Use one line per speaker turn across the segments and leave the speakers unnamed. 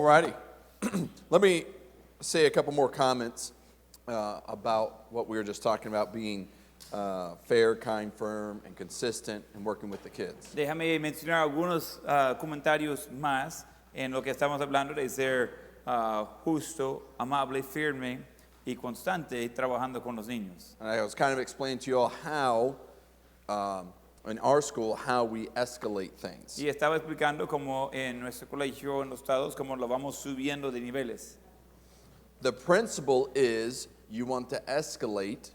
righty. Let me say a couple more comments about what we were just talking about, being fair, kind, firm, and consistent, and working with the kids.
Déjame mencionar algunos comentarios más en lo que estamos hablando de ser justo, amable, firme y constante trabajando con los niños.
And I was kind of explaining to you all how, in our school, how we escalate things.
Y estaba explicando cómo en nuestro colegio, en los estados, cómo lo vamos subiendo de niveles.
The principle is you want to escalate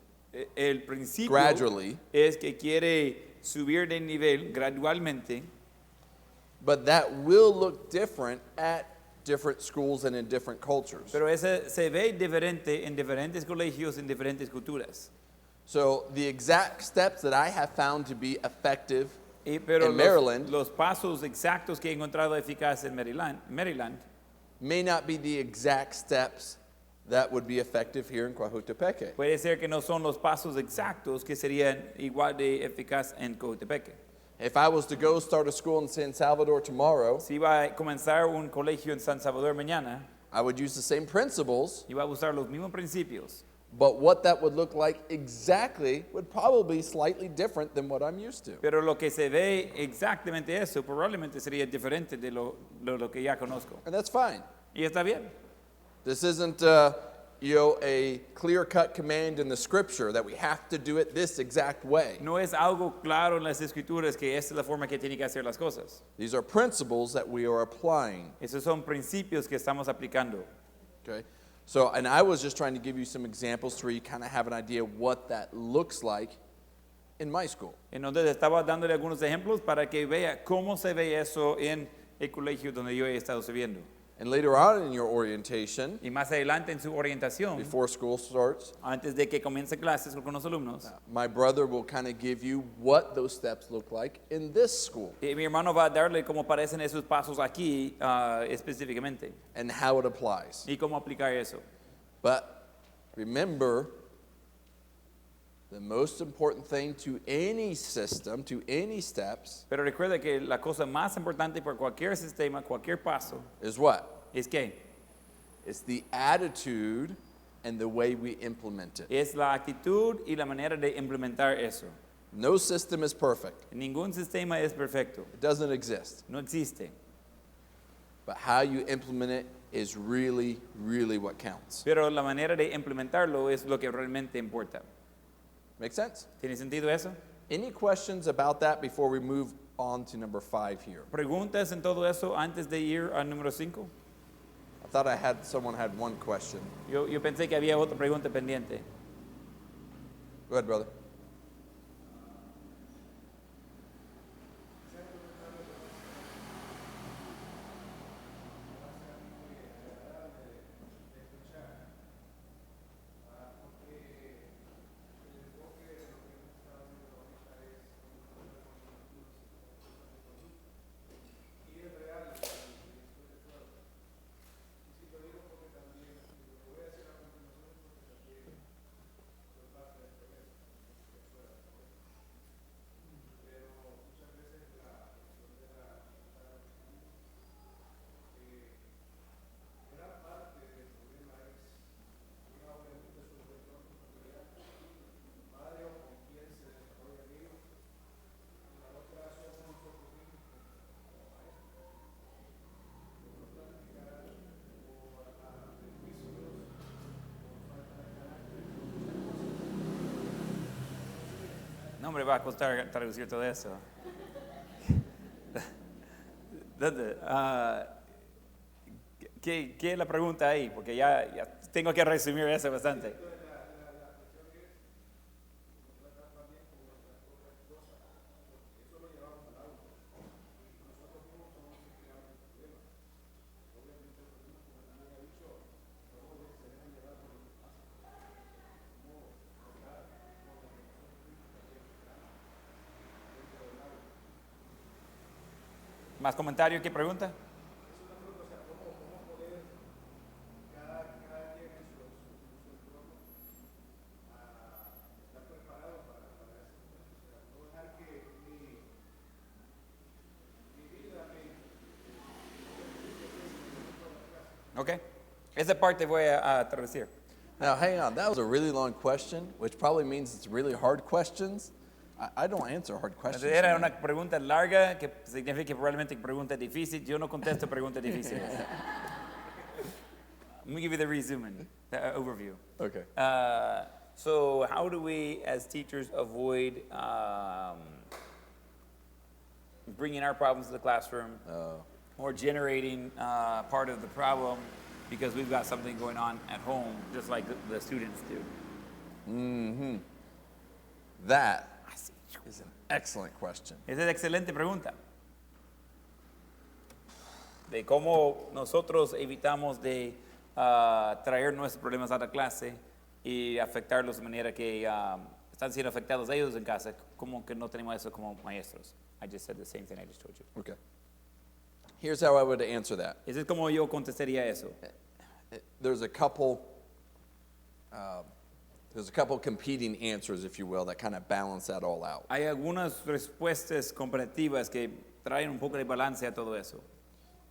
El principio
gradually,
es que quiere subir de nivel gradualmente,
but that will look different at different schools and in different cultures.
pero ese se ve diferente en diferentes colegios, en diferentes culturas.
So the exact steps that I have found to be effective
Pero
in Maryland
los pasos exactos que he encontrado eficaces en Maryland
may not be the exact steps that would be effective here in Coahutepeque.
puede ser que no son los pasos exactos que serían igual de eficaz en Coahutepeque.
If I was to go start a school in San Salvador tomorrow,
Si va a comenzar un colegio en San Salvador mañana,
I would use the same principles,
iba a usar los mismos principios,
but what that would look like exactly would probably be slightly different than what I'm used to.
pero lo que se ve exactamente eso probablemente sería diferente de lo que ya conozco.
And that's fine.
Y está bien.
This isn't a clear-cut command in the scripture that we have to do it this exact way.
No es algo claro en las escrituras que esta es la forma que tiene que hacer las cosas.
These are principles that we are applying.
Esos son principios que estamos aplicando.
Okay? So, and I was just trying to give you some examples so you kind of have an idea what that looks like in my school.
Entonces estaba dándole algunos ejemplos para que vea cómo se ve eso en el colegio donde yo he estado sirviendo.
And later on in your orientation,
Y más adelante en su orientación,
before school starts,
antes de que comience clases con los alumnos,
my brother will kind of give you what those steps look like in this school
mi hermano va a darle cómo parecen esos pasos aquí específicamente
and how it applies.
y cómo aplicar eso.
But remember, the most important thing to any system, to any steps,
Pero recuerda que la cosa más importante para cualquier sistema, cualquier paso,
is what?
es que
It's the attitude and the way we implement it.
es la actitud y la manera de implementar eso.
No system is perfect.
Ningún sistema es perfecto,
It doesn't exist.
no existe.
But how you implement it is really, really what counts.
Pero la manera de implementarlo es lo que realmente importa.
Make sense?
¿Tiene sentido eso?
Any questions about that before we move on to number 5 here?
¿Preguntas en todo eso antes de ir al número 5?
I thought someone had one question.
Yo pensé que había otra pregunta pendiente.
Go ahead, brother.
No, hombre, va a costar traducir todo eso. ¿Dónde? ¿Qué es la pregunta ahí? Porque ya tengo que resumir eso bastante. ¿Más comentario? ¿Qué pregunta? ¿Ok? Esa parte voy a traducir.
Now, hang on. That was a really long question, which probably means it's really hard questions. I don't answer hard questions.
Entonces, era
man.
una pregunta larga que significa que probablemente pregunta difícil. Yo no contesto preguntas difíciles. Let me give you the resume, the overview.
Okay.
So how do we, as teachers, avoid bringing our problems to the classroom or generating part of the problem because we've got something going on at home, just like the students do?
That is an excellent question.
Esa es una excelente pregunta. De cómo nosotros evitamos de traer nuestros problemas a la clase y afectarlos de manera que están siendo afectados ellos en casa, como que no tenemos eso como maestros. I just said the same thing I just told you.
Okay. Here's how I would answer that.
Ese es como yo contestaría eso.
There's a couple competing answers, if you will, that kind of balance that all out.
Hay algunas respuestas comparativas que traen un poco de balance a todo eso.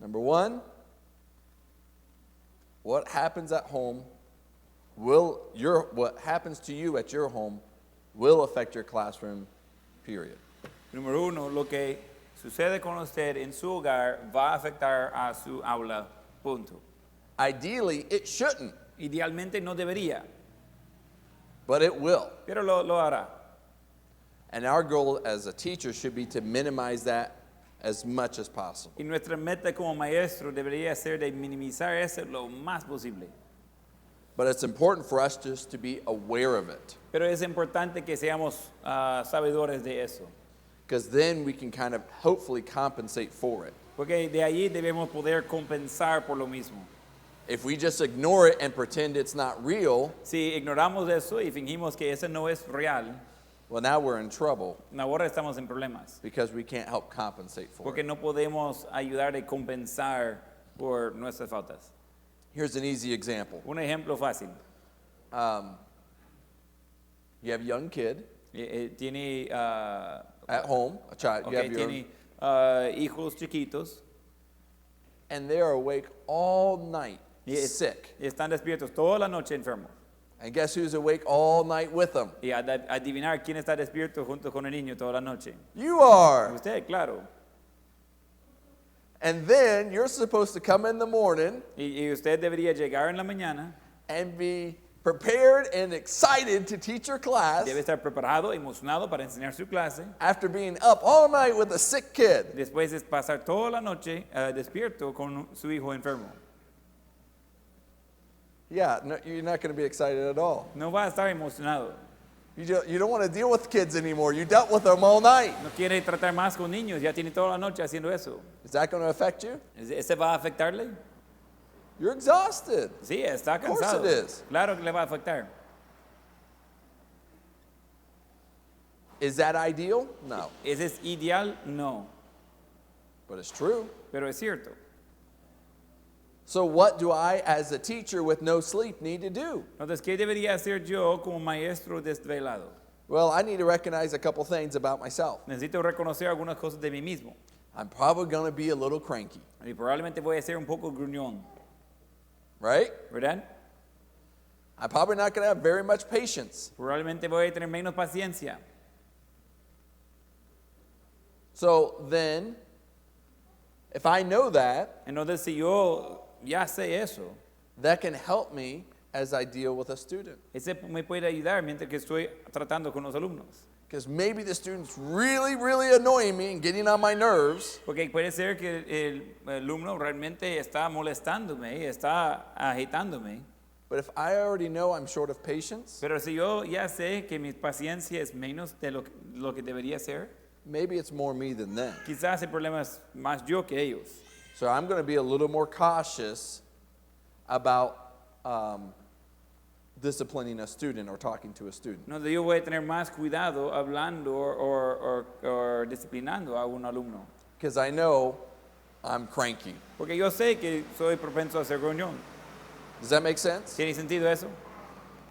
Number one, what happens at home what happens to you at your home will affect your classroom, period.
Número uno, lo que sucede con usted en su hogar va a afectar a su aula, punto.
Ideally, it shouldn't,
Idealmente no debería,
but it will.
pero lo hará.
And our goal as a teacher should be to minimize that as much as possible.
Y nuestra meta como maestro debería ser de minimizar eso lo más posible.
But it's important for us just to be aware of it,
Pero es importante que seamos sabedores de eso,
because then we can kind of hopefully compensate for it.
porque de allí debemos poder compensar por lo mismo.
If we just ignore it and pretend it's not real,
Si ignoramos eso y fingimos que eso no es real,
well, now we're in trouble
ahora estamos en problemas,
because we can't help compensate for
porque
it.
no podemos ayudar a compensar por nuestras faltas.
Here's an easy example.
Un ejemplo fácil.
You have a young kid
Tiene,
at home, a child, you
okay,
have your,
tiene hijos chiquitos
and they are awake all night, sick.
y están despiertos toda la noche enfermos.
And guess who's awake all night with them?
Y adivinar quién está despierto junto con el niño toda la noche.
You are.
Usted, claro.
And then you're supposed to come in the morning
Y usted debería llegar en la mañana,
and be prepared and excited to teach your class
debe estar preparado, emocionado para enseñar su clase.
after being up all night with a sick kid.
Después de pasar toda la noche despierto con su hijo enfermo.
Yeah, no, you're not going to be excited at all.
No va a estar emocionado.
You don't want to deal with kids anymore. You dealt with them all night.
No quiere tratar más con niños, ya tiene toda la noche haciendo eso.
Is that going to affect you?
¿Ese va a afectarle?
You're exhausted.
Sí, está
Of course
cansado.
it is.
Claro que le va a afectar.
Is that ideal? No,
¿Ese es ideal? No,
but it's true.
pero es cierto.
So what do I, as a teacher with no sleep, need to do?
Entonces, ¿qué debería hacer yo como maestro desvelado?
Well, I need to recognize a couple things about myself.
Necesito reconocer algunas cosas de mí mismo.
I'm probably going to be a little cranky,
Y probablemente voy a ser un poco gruñón,
right?
¿verdad?
I'm probably not going to have very much patience.
Probablemente voy a tener menos paciencia.
So then, if I know that,
Entonces, si yo ya sé eso,
that can help me as I deal with a student.
ese me puede ayudar mientras que estoy tratando con los alumnos.
Because maybe the student's really, really annoying me and getting on my nerves.
Porque puede ser que el alumno realmente está molestándome, está agitándome.
But if I already know I'm short of patience,
Pero si yo ya sé que mi paciencia es menos de lo que debería ser,
maybe it's more me than them.
quizás el problema es más yo que ellos.
So I'm going to be a little more cautious about disciplining a student or talking to a student.
No, yo voy a tener más cuidado hablando o disciplinando a un alumno.
Because I know I'm cranky.
Porque yo sé que soy propenso a ser gruñón.
Does that make sense?
¿Tiene sentido eso?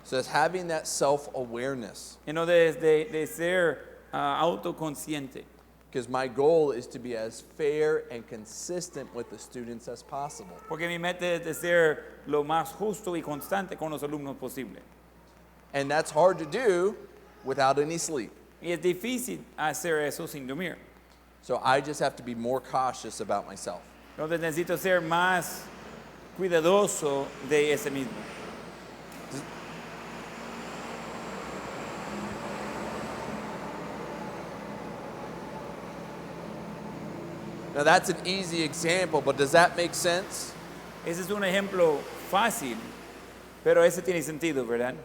So it's having that self-awareness.
Y no de ser autoconsciente.
because my goal is to be as fair and consistent with the students as possible.
Porque mi meta es de ser lo más justo y constante con los alumnos posible.
And that's hard to do without any sleep.
Y es difícil hacer eso sin dormir.
So I just have to be more cautious about myself.
Entonces necesito ser más cuidadoso de ese mismo.
Now that's an easy example, but does that make sense?
Ese es un ejemplo fácil, pero ese tiene sentido, ¿verdad?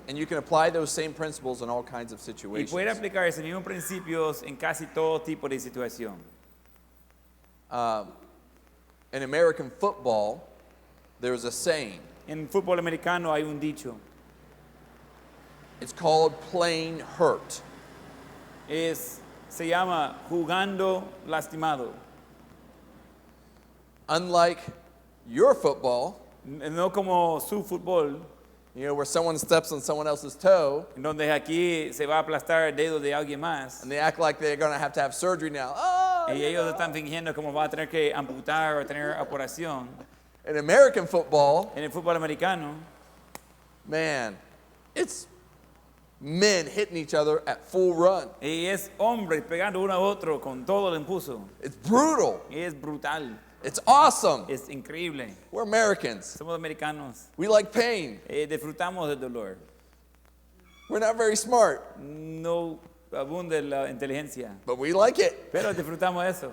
And you can apply those same principles in all kinds of
Y
situations.
poder aplicar esos mismos principios en casi todo tipo de situación.
In American football, there's a saying.
En fútbol americano hay un dicho,
It's called playing hurt.
se llama jugando lastimado.
Unlike your football,
No como su fútbol,
where someone steps on someone else's toe
en donde aquí se va a aplastar el dedo de alguien más.
and they act like they're going to have surgery now. Oh,
Y ellos están fingiendo como va a tener que amputar o tener operación.
In American football,
En el fútbol americano,
man, it's men hitting each other at full run.
y es hombres pegando uno a otro con todo el impulso.
It's brutal.
Y es brutal,
It's awesome.
es increíble.
We're Americans.
Somos americanos,
We like pain.
disfrutamos del dolor.
We're not very smart,
No abunda la inteligencia,
but we like it.
pero disfrutamos eso.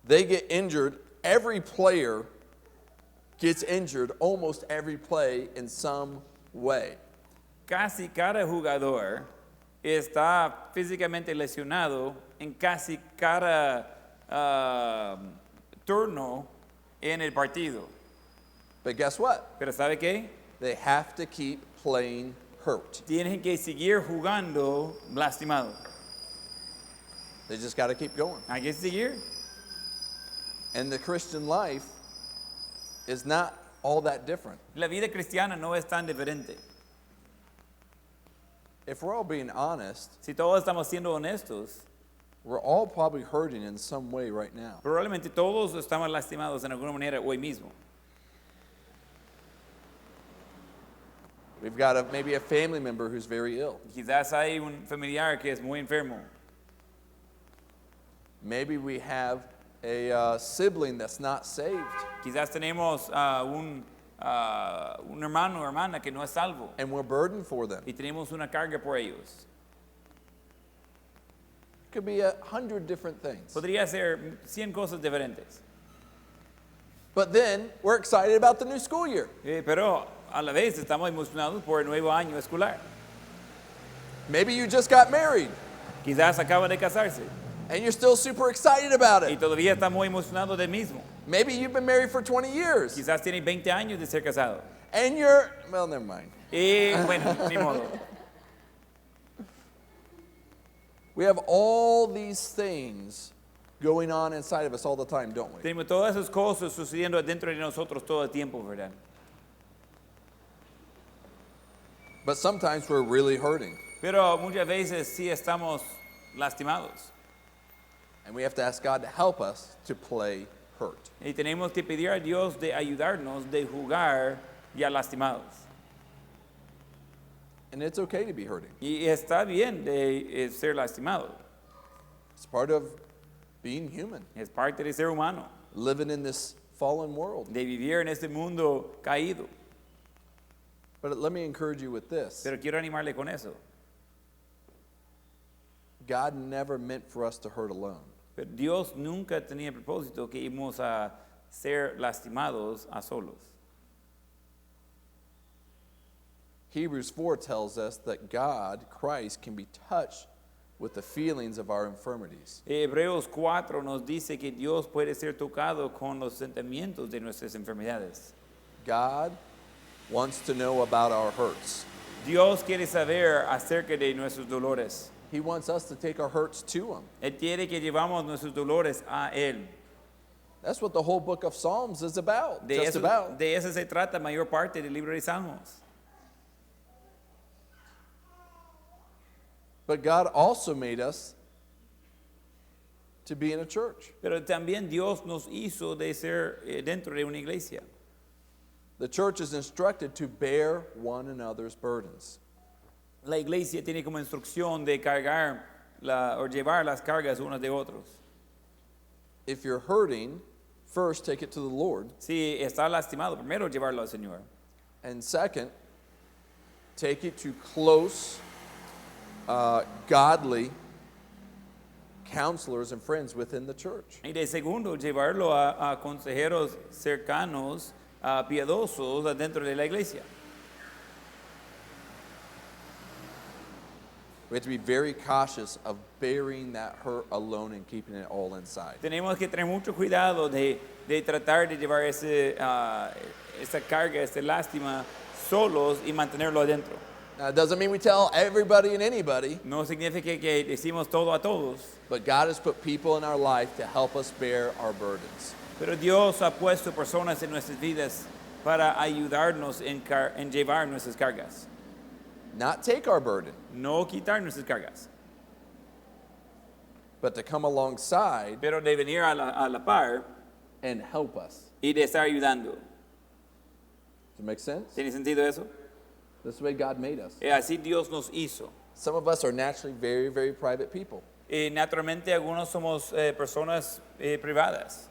They get injured. Every player gets injured almost every play in some way.
Casi cada jugador está físicamente lesionado en casi cada turno en el partido.
But guess what?
Pero ¿sabe qué?
They have to keep playing hurt.
Tienen que seguir jugando lastimado.
They just got to keep going.
Hay que seguir.
And the Christian life is not all that different.
La vida cristiana no es tan diferente.
If we're all being honest,
Si todos estamos siendo honestos,
we're all probably hurting in some way right now.
probablemente todos estamos lastimados en alguna manera hoy mismo.
We've got maybe a family member who's very ill.
Quizás hay un familiar que es muy enfermo.
Maybe we have a sibling that's not saved.
Quizás tenemos un hermano o hermana que no es salvo
And we're burdened for them.
y tenemos una carga por ellos.
It could be 100 different things.
Podría ser 100 cosas diferentes.
But then we're excited about the new school year.
Pero a la vez estamos emocionados por el nuevo año escolar.
Maybe you just got married
Quizás acaba de casarse
and you're still super excited about
y
it.
todavía está muy emocionado del mismo.
Maybe you've been married for 20 years
Quizás tiene 20 años de ser casado.
and you're, well, never mind.
Y bueno, ni modo.
We have all these things going on inside of us all the time, don't we?
Tenemos todas esas cosas sucediendo dentro de nosotros todo el tiempo, ¿verdad?
But sometimes we're really hurting.
Pero muchas veces sí estamos lastimados.
And we have to ask God to help us to play hurt.
Y tenemos que pedir a Dios de ayudarnos de jugar ya lastimados.
And it's okay to be hurting.
Y está bien de ser lastimado.
It's part of being human,
Es parte de ser humano,
living in this fallen world.
de vivir en este mundo caído.
But let me encourage you with this.
Pero quiero animarle con eso.
God never meant for us to hurt alone.
Pero Dios nunca tenía el propósito que íbamos a ser lastimados a solos.
Hebrews 4 tells us that God, Christ, can be touched with the feelings of our infirmities.
Hebreos 4 nos dice que Dios puede ser tocado con los sentimientos de nuestras enfermedades.
God wants to know about our hurts.
Dios quiere saber acerca de nuestros dolores.
He wants us to take our hurts to Him.
Él quiere que llevamos nuestros dolores a Él.
That's what the whole book of Psalms is about.
De
Just about.
eso se trata mayor parte del libro de Salmos.
But God also made us to be in a church.
Pero también Dios nos hizo de ser dentro de una iglesia.
The church is instructed to bear one another's burdens.
La iglesia tiene como instrucción de cargar o llevar las cargas unos de otros.
If you're hurting, first take it to the Lord.
Si está lastimado, primero llevarlo al Señor.
And second, take it to close, godly counselors and friends within the church.
Y de segundo, llevarlo a consejeros cercanos, piadosos dentro de la iglesia.
We have to be very cautious of bearing that hurt alone and keeping it all inside.
Tenemos que tener mucho cuidado de tratar de llevar esa carga, esa lástima solos y mantenerlo adentro.
Now, it doesn't mean we tell everybody and anybody,
No significa que decimos todo a todos,
but God has put people in our life to help us bear our burdens.
pero Dios ha puesto personas en nuestras vidas para ayudarnos en llevar nuestras cargas.
Not take our burden,
No quitar nuestras cargas,
but to come alongside
pero de venir a la par
and help us.
y de estar ayudando.
Does it make sense?
¿Tiene sentido eso?
That's the way God made us.
Así Dios nos hizo.
Some of us are naturally very, very private people,
Naturalmente algunos somos personas privadas,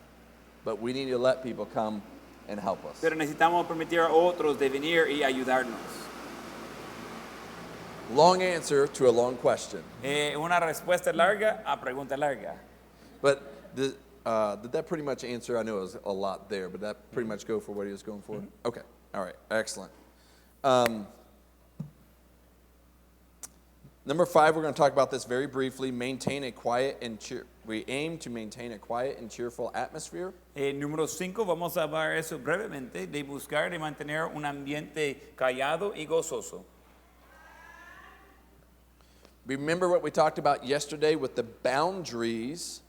but we need to let people come and help us.
pero necesitamos permitir a otros de venir y ayudarnos.
Long answer to a long question.
Una respuesta larga a pregunta larga.
But did that pretty much answer? I know it was a lot there, but that pretty much go for what he was going for? Okay. All right. Excellent. Number 5, we're going to talk about this very briefly. Maintain a quiet and we aim to maintain a quiet and cheerful atmosphere.
Número 5, vamos a hablar eso brevemente, de buscar y mantener un ambiente callado y gozoso.
Remember what we talked about yesterday with the boundaries,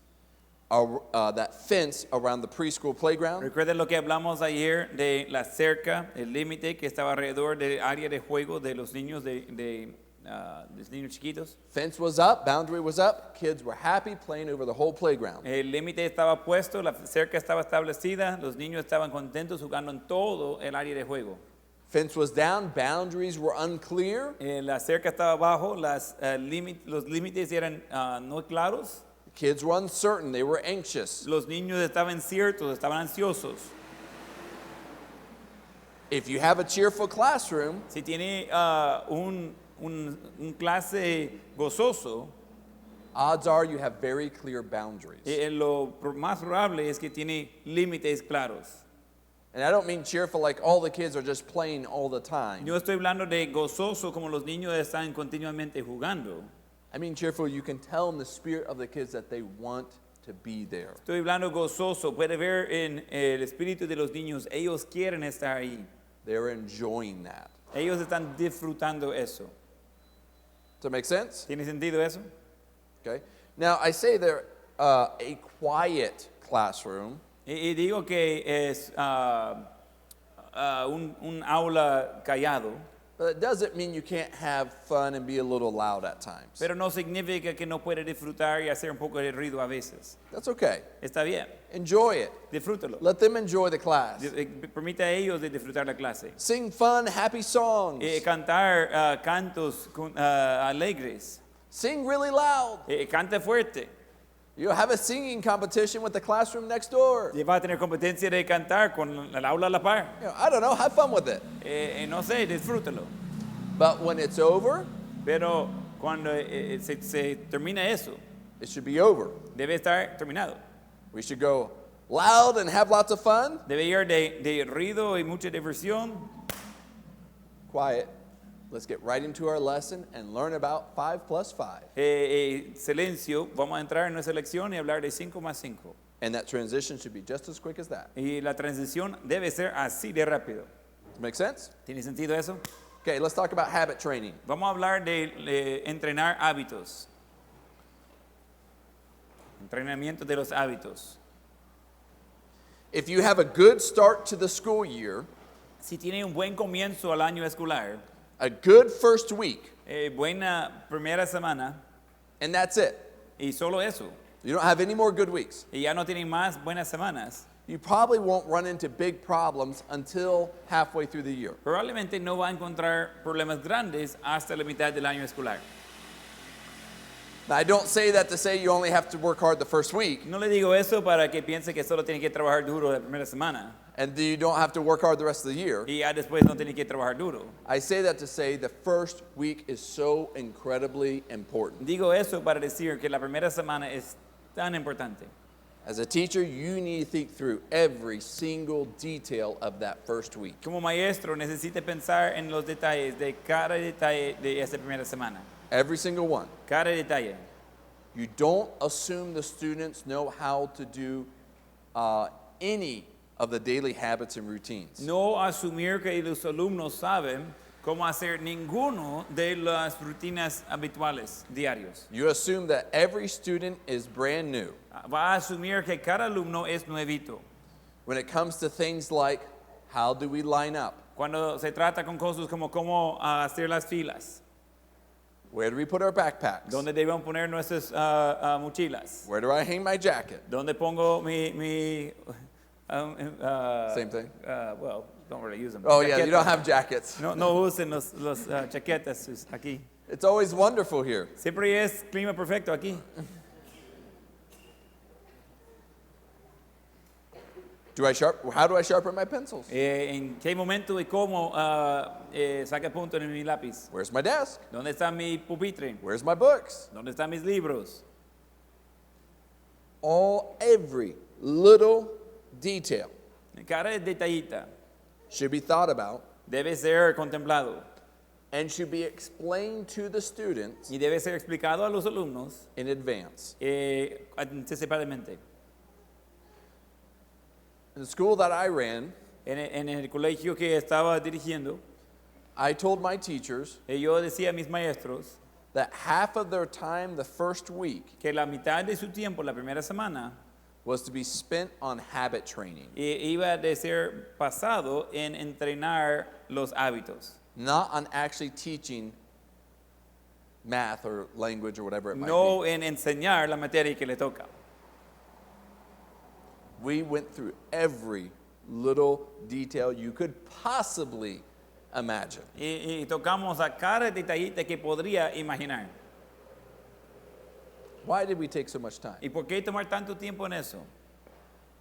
that fence around the preschool playground?
Recuerden lo que hablamos ayer de la cerca, el límite que estaba alrededor del área de juego de los niños de los niños chiquitos.
Fence was up, boundary was up, kids were happy playing over the whole playground.
El límite estaba puesto, la cerca estaba establecida, los niños estaban contentos jugando en todo el área de juego.
Fence was down, boundaries were unclear.
La cerca estaba abajo, los límites eran no claros.
Kids were uncertain, they were anxious.
Los niños estaban inciertos, estaban ansiosos.
If you have a cheerful classroom,
Si tiene un clase gozoso,
odds are you have very clear boundaries.
lo más probable es que tiene límites claros.
And I don't mean cheerful like all the kids are just playing all the time.
Yo estoy hablando de gozoso como los niños están continuamente jugando.
I mean cheerful, you can tell in the spirit of the kids that they want to be there.
Estoy hablando gozoso, puede ver en el espíritu de los niños, ellos quieren estar ahí.
They're enjoying that.
Ellos están disfrutando eso.
Does that make sense?
¿Tiene sentido eso?
Okay. Now I say they're a quiet classroom.
Y digo que es un aula callado,
But it doesn't mean you can't have fun and be a little loud at times.
pero no significa que no puede disfrutar y hacer un poco de ruido a veces.
That's okay.
Está bien,
Enjoy it.
disfrútalo.
Let them enjoy the class.
Permita a ellos de disfrutar la clase.
Sing fun, happy songs.
Cantar cantos alegres.
Sing really loud.
Cante fuerte.
You have a singing competition with the classroom next door.
Va a tener competencia de cantar con el aula a la par.
I don't know, have fun with it.
No sé, disfrútalo.
But when it's over,
Pero cuando se termina eso,
it should be over.
debe estar terminado.
We should go loud and have lots of fun.
Debe ir de ruido y mucha diversión.
Quiet. Let's get right into our lesson and learn about 5 plus 5.
Silencio, vamos a entrar en nuestra lección y hablar de 5 más 5.
And that transition should be just as quick as that.
Y la transición debe ser así de rápido.
Make sense?
¿Tiene sentido eso?
Okay, let's talk about habit training.
Vamos a hablar de entrenar hábitos. Entrenamiento de los hábitos.
If you have a good start to the school year,
Si tiene un buen comienzo al año escolar,
a good first week,
Buena primera semana
and that's it.
y solo eso.
You don't have any more good weeks.
Y ya no tienen más buenas semanas.
You probably won't run into big problems until halfway through the year.
Probablemente no va a encontrar problemas grandes hasta la mitad del año escolar.
Now, I don't say that to say you only have to work hard the first week,
No le digo eso para que piense que solo tiene que trabajar duro la primera semana
and you don't have to work hard the rest of the year.
y ya después no tiene que trabajar duro.
I say that to say the first week is so incredibly important.
Digo eso para decir que la primera semana es tan importante.
As a teacher, you need to think through every single detail of that first week.
Como maestro necesita pensar en los detalles de cada detalle de esa primera semana.
Every single one.
Cada detalle.
You don't assume the students know how to do any of the daily habits and routines.
No asumir que los alumnos saben cómo hacer ninguno de las rutinas habituales diarios.
You assume that every student is brand new
Va a asumir que cada alumno es nuevito.
when it comes to things like how do we line up?
Cuando se trata con cosas como cómo hacer las filas,
Where do we put our backpacks?
dónde debemos poner nuestras mochilas,
Where do I hang my jacket?
dónde pongo mi
Same thing.
well, don't really use them.
Oh yeah, you
Chaqueta.
don't have jackets.
No usen los chaquetas aquí.
It's always wonderful here.
Siempre es clima perfecto aquí.
How do I sharpen my pencils?
¿En qué momento y cómo saca punto en mi lápiz?
Where's my desk?
¿Dónde está mi pupitre?
Where's my books?
¿Dónde están mis libros?
Every little detail
Cada detallita
should be thought about
debe ser contemplado
and should be explained to the students
y debe ser explicado a los alumnos
in advance.
anticipadamente.
In the school that I ran,
En el colegio que estaba dirigiendo,
I told my teachers
yo decía a mis maestros
that half of their time the first week
que la mitad de su tiempo, la primera semana,
was to be spent on habit training,
iba de ser pasado en entrenar los hábitos,
not on actually teaching math or language or whatever it might
no
be.
en enseñar la materia que le toca.
We went through every little detail you could possibly imagine.
Y tocamos a cada detallita que podría imaginar.
Why did we take so much time?
¿Y por qué tomar tanto tiempo en eso?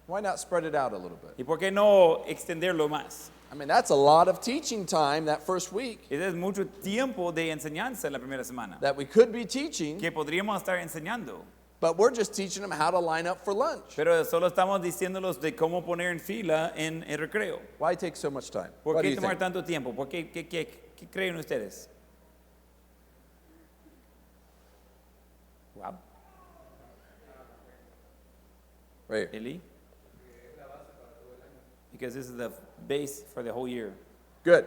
Why not spread it out a little bit?
¿Y por qué no extenderlo más?
I mean, that's a lot of teaching time that first week
Ese es mucho tiempo de enseñanza en la primera semana
that we could be teaching,
que podríamos estar enseñando,
but we're just teaching them how to line up for lunch.
pero solo estamos diciéndolos de cómo poner en fila en el recreo.
Why take so much time?
¿Por
What do
qué
you
tomar
think?
tanto tiempo? ¿Por qué creen ustedes? Wow.
Right here.
Really? Because this is the base for the whole year.
Good.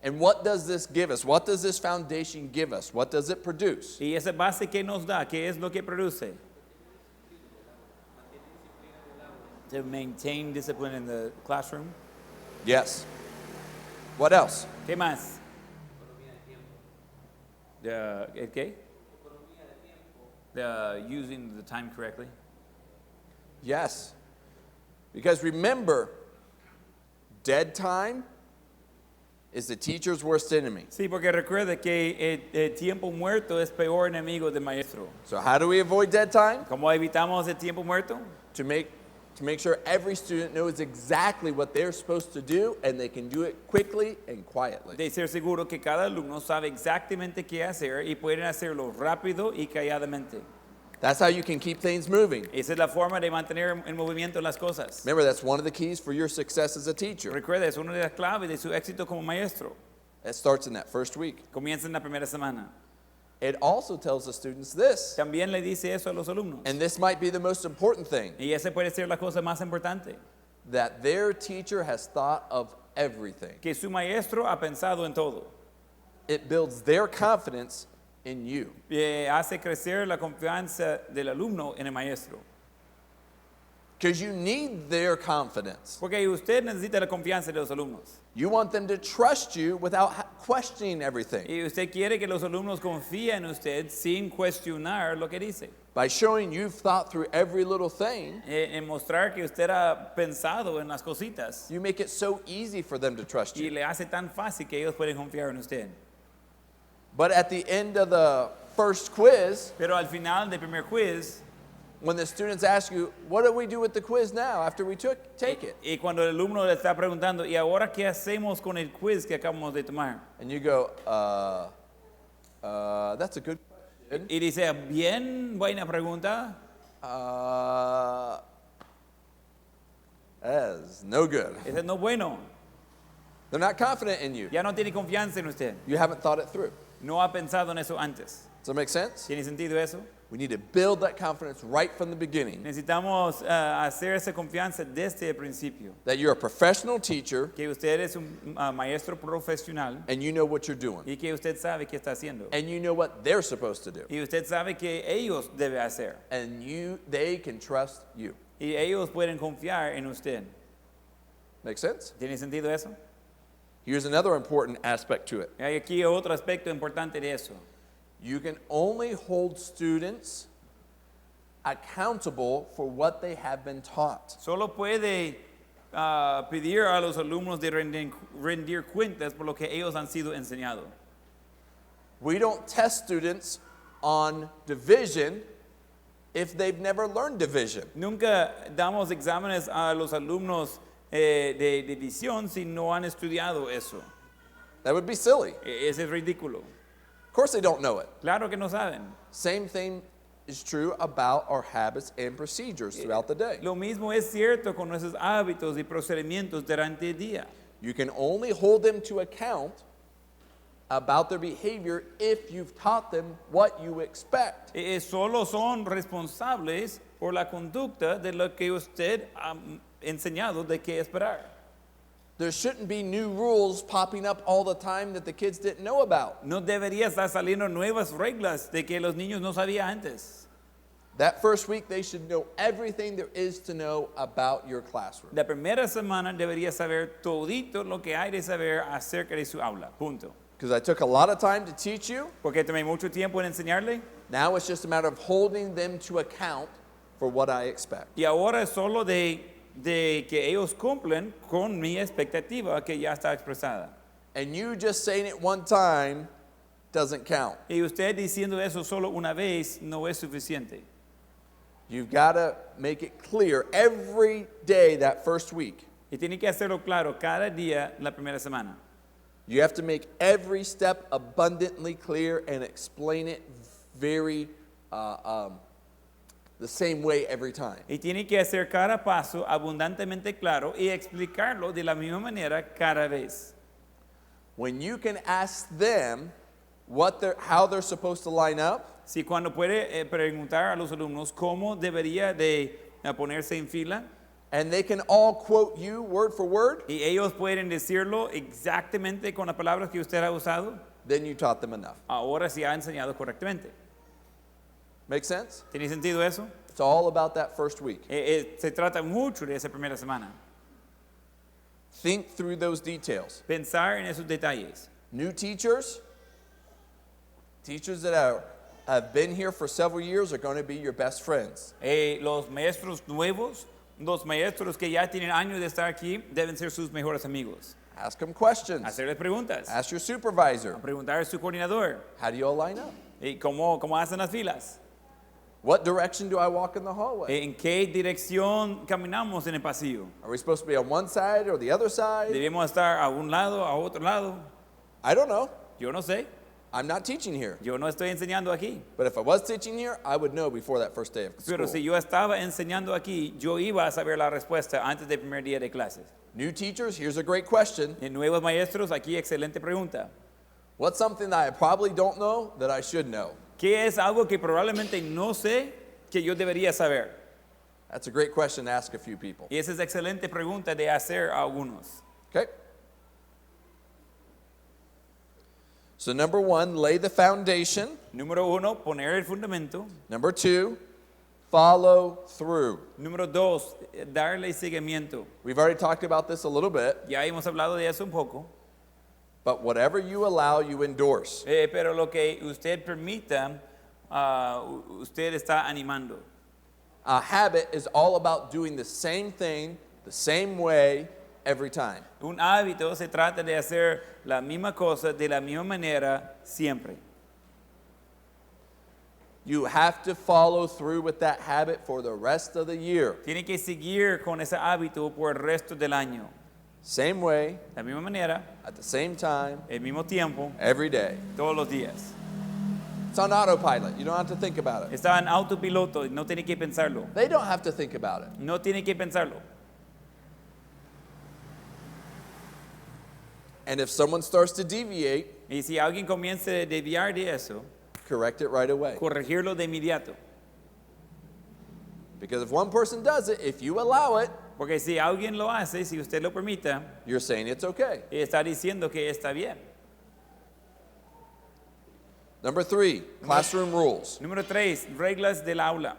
And what does this give us? What does this foundation give us? What does it produce?
¿Y esa base qué nos da? ¿Qué es lo que produce? To maintain discipline in the classroom.
Yes. What else?
¿Qué más? ¿El qué? Using the time correctly.
Yes. Because remember, dead time is the teacher's worst enemy.
Sí, porque recuerde que el tiempo muerto es peor enemigo del maestro.
So how do we avoid dead time?
¿Cómo evitamos el tiempo muerto?
To make sure every student knows exactly what they're supposed to do and they can do it quickly and quietly.
De ser seguro que cada alumno sabe exactamente qué hacer y pueden hacerlo rápido y calladamente.
That's how you can keep things moving.
Esa es la forma de mantener en movimiento las cosas.
Remember, that's one of the keys for your success as a teacher.
Recuerda, es una de las claves de su éxito como maestro.
It starts in that first week.
Comienza en la primera semana.
It also tells the students this,
También le dice eso a los alumnos.
and this might be the most important thing,
Y esa puede ser la cosa más importante.
that their teacher has thought of everything.
Que su maestro ha pensado en todo.
It builds their confidence in you.
Hace crecer la confianza del alumno en el maestro.
Because you need their confidence.
Porque usted necesita la confianza de los alumnos.
You want them to trust you without questioning everything.
Y usted quiere que los alumnos confíen en usted sin cuestionar lo que dice.
By showing you've thought through every little thing,
En mostrar que usted ha pensado en las cositas.
you make it so easy for them to trust
Y
you.
le hace tan fácil que ellos pueden confiar en usted.
But at the end of the first quiz,
Pero al final del primer quiz,
when the students ask you, what do we do with the quiz now after we take it?
y cuando el alumno le está preguntando, ¿y ahora qué hacemos con el quiz que acabamos de tomar?
And you go, that's a good question.
Y dice, bien, buena pregunta.
That's no good.
Ese no es bueno.
They're not confident in you.
Ya no tiene confianza en usted.
You haven't thought it through.
No ha pensado en eso antes.
Does that make sense?
¿Tiene sentido eso?
We need to build that confidence right from the beginning
Necesitamos hacer esa confianza desde el principio.
that you're a professional teacher
Que usted es un maestro profesional
and you know what you're doing
y que usted sabe qué está haciendo.
and you know what they're supposed to do
Y usted sabe que ellos deben hacer.
and they can trust you.
Y ellos pueden confiar en usted.
Make sense?
¿Tiene sentido eso?
Here's another important aspect to it.
Y hay aquí otro aspecto importante de eso.
You can only hold students accountable for what they have been taught.
Solo puede pedir a los alumnos de rendir cuentas por lo que ellos han sido enseñados.
We don't test students on division if they've never learned division.
Nunca damos exámenes a los alumnos de división si no han estudiado eso.
That would be silly.
Ese es ridículo.
Of course they don't know it.
Claro que no saben.
Same thing is true about our habits and procedures throughout the day.
Lo mismo es cierto con nuestros hábitos y procedimientos durante el día.
You can only hold them to account about their behavior if you've taught them what you expect.
Solo son responsables por la conducta de lo que usted ha enseñado de qué esperar.
There shouldn't be new rules popping up all the time that the kids didn't know about.
No debería estar saliendo nuevas reglas de que los niños no sabían antes.
That first week, they should know everything there is to know about your classroom.
La primera semana debería saber todito lo que hay de saber acerca de su aula. Punto.
Because I took a lot of time to teach you.
Porque tomé mucho tiempo en enseñarle
Now it's just a matter of holding them to account for what I expect.
y ahora es solo de que ellos cumplen con mi expectativa que ya está expresada.
And you just saying it one time doesn't count.
Y usted diciendo eso solo una vez no es suficiente.
You've got to make it clear every day that first week.
Y tiene que hacerlo claro cada día la primera semana.
You have to make every step abundantly clear and explain it very the same way every time.
Y tiene que hacer cada paso abundantemente claro y explicarlo de la misma manera cada vez.
When you can ask them how they're supposed to line up,
Si cuando puede preguntar a los alumnos cómo debería de ponerse en fila
and they can all quote you word for word,
y ellos pueden decirlo exactamente con las palabras que usted ha usado,
then you taught them enough.
ahora sí ha enseñado correctamente.
Make sense?
¿Tiene sentido eso?
It's all about that first week.
Se trata mucho de esa primera semana.
Think through those details.
Pensar en esos detalles.
New teachers that have been here for several years are going to be your best friends.
Los maestros nuevos, los maestros que ya tienen años de estar aquí, deben ser sus mejores amigos.
Ask them questions.
Hacerles preguntas.
Ask your supervisor.
Preguntar a su coordinador.
How do you all line up?
¿Y cómo hacen las filas?
What direction do I walk in the hallway?
¿En qué dirección caminamos en el pasillo?
Are we supposed to be on one side or the other side?
¿Debemos estar a un lado, a otro lado?
I don't know.
Yo no sé.
I'm not teaching here.
Yo no estoy enseñando aquí.
But if I was teaching here, I would know before that first day of school.
Pero si yo estaba enseñando aquí, yo iba a saber la respuesta antes del primer día de clases.
New teachers, here's a great question.
Y nuevos maestros, aquí excelente pregunta.
What's something that I probably don't know that I should know?
¿Qué es algo que probablemente no sé que yo debería saber?
That's a great question to ask a few people.
Y esa es excelente pregunta de hacer a algunos.
Okay? So number one, lay the foundation.
Número uno, poner el fundamento.
Number two, Follow through.
Número 2, darle seguimiento.
We've already talked about this a little bit,
Ya hemos hablado de eso un poco,
but whatever you allow, you endorse.
pero lo que usted permita, usted está animando.
A habit is all about doing the same thing, the same way, every time.
Un hábito se trata de hacer la misma cosa de la misma manera siempre.
You have to follow through with that habit for the rest of the year.
Tiene que seguir con ese hábito por el resto del año.
Same way,
De la misma manera,
at the same time,
el mismo tiempo,
every day.
todos los días.
It's on autopilot. You don't have to think about it.
Está en autopiloto y no tiene que pensarlo.
They don't have to think about it.
No tiene que pensarlo.
And if someone starts to deviate,
Y si alguien comienza a desviar de eso,
correct it right away.
corregirlo de inmediato.
Because if one person does it, if you allow it,
Porque si alguien lo hace, si usted lo permita,
you're saying it's okay.
está diciendo que está bien.
Number 3, classroom rules.
Número 3, reglas del aula.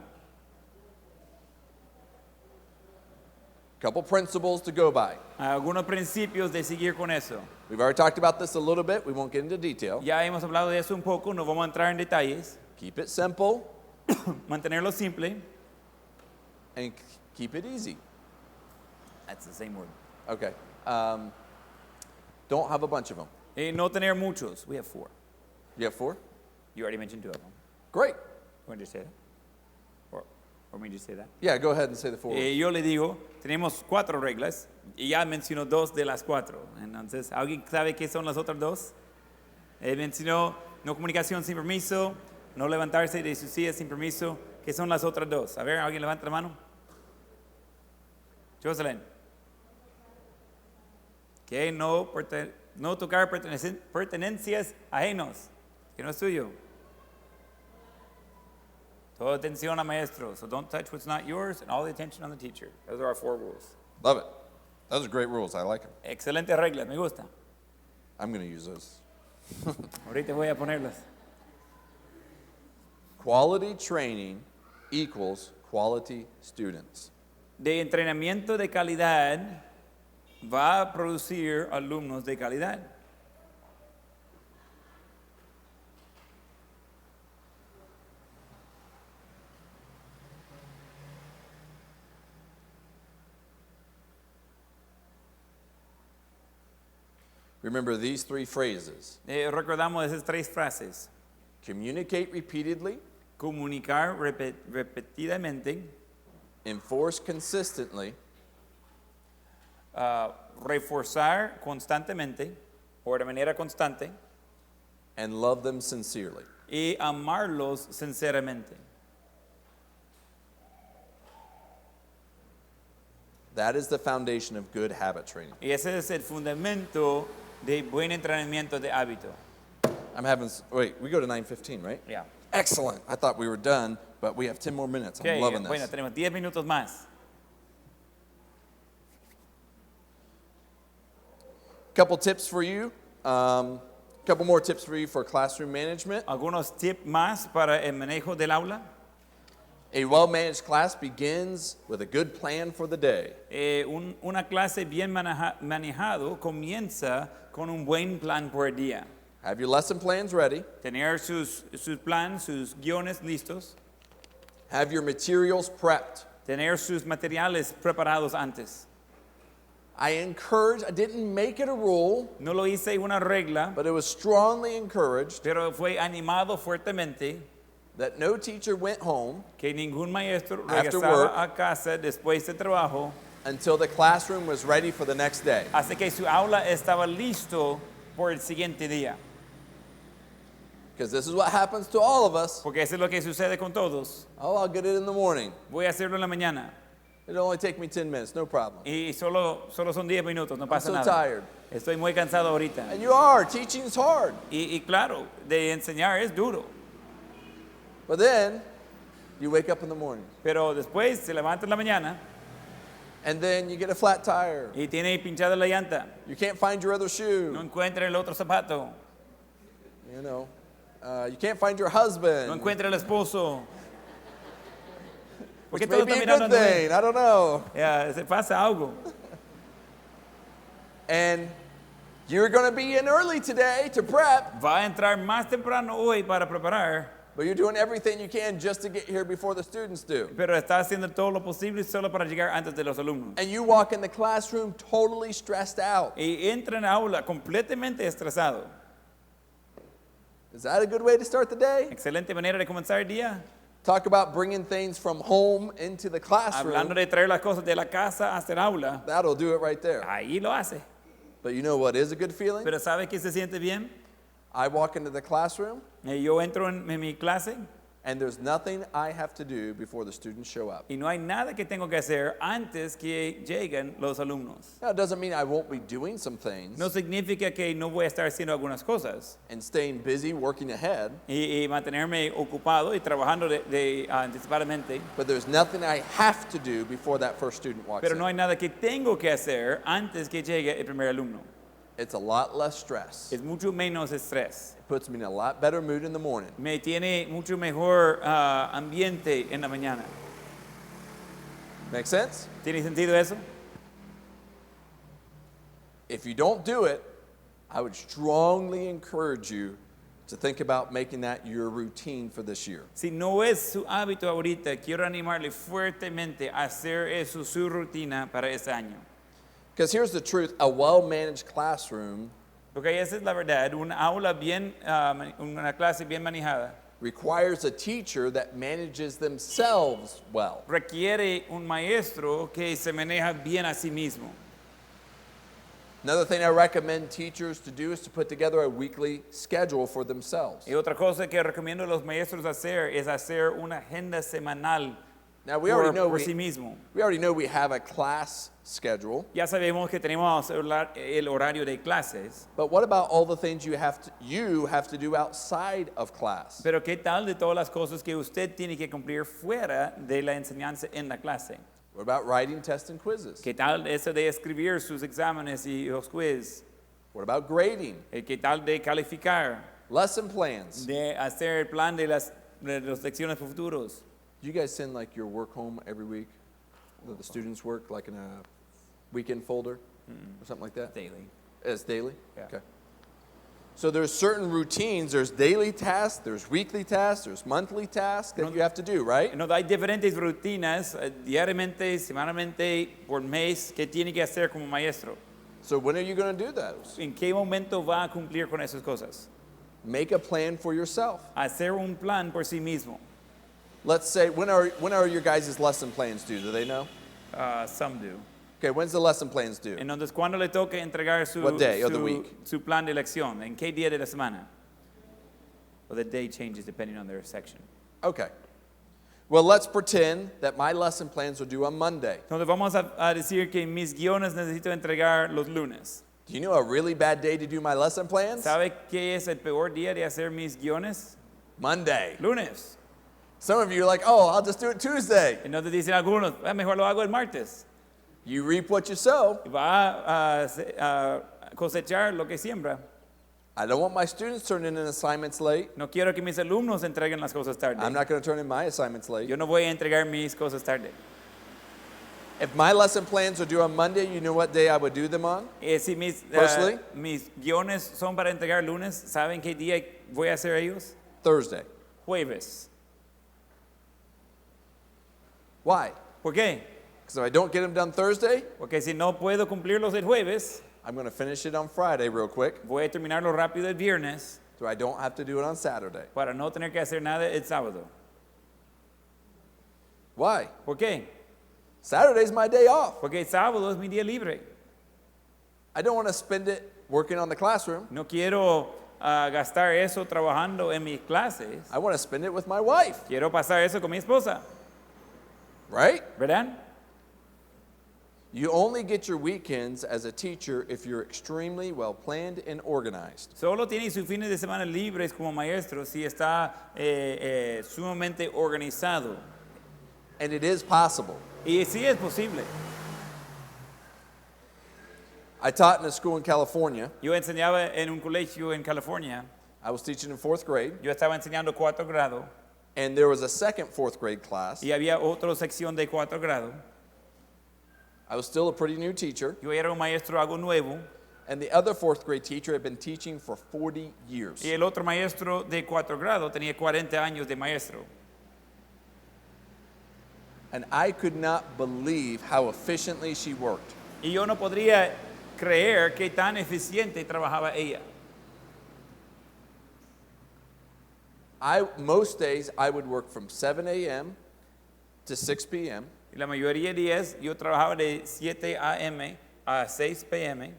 Couple principles to go by.
Algunos principios de seguir con eso.
We've already talked about this a little bit. We won't get into detail.
Ya hemos hablado de eso un poco, no vamos a entrar en detalles.
Keep it simple
Mantenerlo simple.
and keep it easy.
That's the same word.
Okay. Don't have a bunch of them.
No tener muchos. We have 4.
You have 4?
You already mentioned 2 of them.
Great.
You want to say that? Or me to say that?
Yeah, go ahead and say the 4.
Yo le digo, tenemos 4 reglas y ya mencionó 2 de las 4. Entonces, ¿alguien sabe qué son las otras 2? Mencionó no comunicación sin permiso, no levantarse de su silla sin permiso. ¿Qué son las otras 2? A ver, ¿alguien levanta la mano? Jocelyn. Que no tocar pertenencias ajenos, que no es tuyo. Toda atención a maestro. So don't touch what's not yours and all the attention on the teacher. Those are our 4 rules.
Love it. Those are great rules. I like them.
Excelentes reglas, me gusta.
I'm going to use those.
Ahorita voy a ponerlas.
Quality training equals quality students.
De entrenamiento de calidad va a producir alumnos de calidad.
Remember these 3 phrases.
Recordamos esas 3 frases.
Communicate repeatedly,
Comunicar repetidamente,
enforce consistently,
reforzar constantemente o de manera constante
and love them sincerely.
y amarlos sinceramente.
That is the foundation of good habit training.
Y ese es el fundamento de buen entrenamiento de hábito.
Wait, we go to 9:15, right?
Yeah.
Excellent. I thought we were done, but we have 10 more minutes. I'm loving
Bueno,
this.
tenemos 10 minutos más.
Couple tips for you. Couple more tips for you for classroom management.
Algunos tips más para el manejo del aula.
A well-managed class begins with a good plan for the day.
Una clase bien manejado comienza con un buen plan por el día.
Have your lesson plans ready.
Tener sus planes, sus guiones listos.
Have your materials prepped.
Tener sus materiales preparados antes.
I didn't make it a rule,
No lo hice una regla,
but it was strongly encouraged
pero fue animado fuertemente
that no teacher went home
que ningún maestro
After
regresaba
work.
a casa después de trabajo
until the classroom was ready for the next day.
hasta que su aula estaba listo por el siguiente día.
Because this is what happens to all of us.
Porque eso es lo que sucede con todos.
Oh, I'll get it in the morning.
Voy a hacerlo en la mañana.
It'll only take me 10 minutes, no problem.
Y solo son 10 minutos, no
I'm
pasa
so
nada.
tired.
Estoy muy cansado ahorita.
And you are. Teaching's hard.
Y claro, de enseñar es duro.
But then you wake up in the morning
Pero después se levanta en la mañana
and then you get a flat tire.
y tiene pinchada la llanta.
You can't find your other shoe.
No encuentra el otro zapato.
You know, you can't find your
No
husband.
encuentra el esposo. ¿Por
which
qué
may
todo
be
está
a
mirando
good
a mí?
thing. I don't know.
Ya, se pasa algo.
And you're going to be in early today to prep,
Va a entrar más temprano hoy para preparar,
but you're doing everything you can just to get here before the students do.
pero está haciendo todo lo posible solo para llegar antes de los alumnos.
And you walk in the classroom totally stressed out.
Y entra en aula completamente estresado.
Is that a good way to start the day?
Excelente manera de comenzar el día.
Talk about bringing things from home into the
Hablando
classroom.
de traer las cosas de la casa hasta el aula.
That'll do it right there.
Ahí lo hace.
But you know what is a good feeling?
Pero ¿sabe qué se siente bien?
I walk into the classroom,
Yo entro en mi clase
and there's nothing I have to do before the students show up.
y no hay nada que tengo que hacer antes que lleguen los alumnos.
Now, it doesn't mean I won't be doing some things
No significa que no voy a estar haciendo algunas cosas
and staying busy, working ahead,
y mantenerme ocupado y trabajando anticipadamente,
but there's nothing I have to do before that first student walks
pero no hay
in.
nada que tengo que hacer antes que llegue el primer alumno.
It's a lot less stress.
Es mucho menos estrés.
It puts me in a lot better mood in the morning.
Me tiene mucho mejor ambiente en la mañana.
Make sense?
¿Tiene sentido eso?
If you don't do it, I would strongly encourage you to think about making that your routine for this year.
Si no es su hábito ahorita, quiero animarle fuertemente a hacer eso su rutina para este año.
Because here's the truth, a well-managed classroom
Porque esa es la verdad, una aula bien, una clase bien manejada
requires a teacher that manages themselves well.
requiere un maestro que se maneja bien a sí mismo.
Another thing I recommend teachers to do is to put together a weekly schedule for themselves.
Y otra cosa que recomiendo a los maestros hacer es hacer una agenda semanal
Now we already know
por sí mismo.
we have a class schedule,
Ya sabemos que tenemos el horario de clases,
but what about all the things you have to do outside of class?
pero ¿qué tal de todas las cosas que usted tiene que cumplir fuera de la enseñanza en la clase?
What about writing tests and quizzes?
¿Qué tal eso de escribir sus exámenes y los quiz?
What about grading?
¿Qué tal de calificar?
Lesson plans?
De hacer el plan de las lecciones futuros.
Do you guys send like your work home every week? The students work like in a weekend folder or something like that?
Daily.
It's daily?
Yeah.
Okay. So there's certain routines. There's daily tasks, there's weekly tasks, there's monthly tasks that you have to do, right?
No, hay diferentes rutinas diariamente, semanalmente, por mes que tiene que hacer como maestro.
So when are you going to do those?
¿En qué momento va a cumplir con esas cosas?
Make a plan for yourself.
Hacer un plan por sí mismo.
Let's say, when are your guys' lesson plans due? Do they know?
Some do.
Okay, when's the lesson plans due?
Entonces, ¿cuándo le toca entregar
What day of the week?
su plan de lección? ¿En qué día de la semana? Well, the day changes depending on their section.
Okay. Well, let's pretend that my lesson plans are due on Monday.
Entonces, vamos a decir que mis guiones necesito entregar los lunes.
Do you know a really bad day to do my lesson plans?
¿Sabe qué es el peor día de hacer mis guiones?
Monday.
Lunes.
Some of you are like, oh, I'll just do it Tuesday.
Entonces dicen algunos, mejor lo hago el martes.
You reap what you sow.
Va a cosechar lo que siembra.
I don't want my students turning in assignments late.
No quiero que mis alumnos entreguen las cosas tarde.
I'm not going to turn in my assignments late.
Yo no voy a entregar mis cosas tarde.
If my lesson plans are due on Monday, you know what day I would do them on?
Si
Personally?
mis guiones son para entregar lunes, ¿saben qué día voy a hacer ellos?
Thursday.
Jueves.
Why?
¿Por qué?
Because if I don't get them done Thursday,
Porque si no puedo cumplirlos el jueves,
I'm going to finish it on Friday real quick,
voy a terminarlo rápido el viernes
so I don't have to do it on Saturday.
para no tener que hacer nada el sábado.
Why?
¿Por qué?
Saturday's my day off.
Porque el sábado es mi día libre.
I don't want to spend it working on the classroom.
No quiero gastar eso trabajando en mis clases.
I want to spend it with my wife,
Quiero pasar eso con mi esposa,
right?
¿verdad?
You only get your weekends as a teacher if you're extremely well planned and organized.
Solo tiene sus fines de semana libres como maestro si está sumamente organizado.
And it is possible.
Y sí es posible.
I taught in a school in California.
Yo enseñaba en un colegio en California.
I was teaching in 4th grade.
Yo estaba enseñando 4º grado.
And there was a second fourth grade class.
y había otra sección de 4 grados.
I was still a pretty new teacher.
Yo era un maestro algo nuevo
And the other fourth grade teacher had been teaching for 40 years.
y el otro maestro de 4 grados tenía 40 años de maestro.
And I could not believe how efficiently she worked.
Y yo no podría creer que tan eficiente trabajaba ella.
Most days I would work from 7 a.m. to 6 p.m.
Y la mayoría de días yo trabajaba de 7 a.m. a 6 p.m.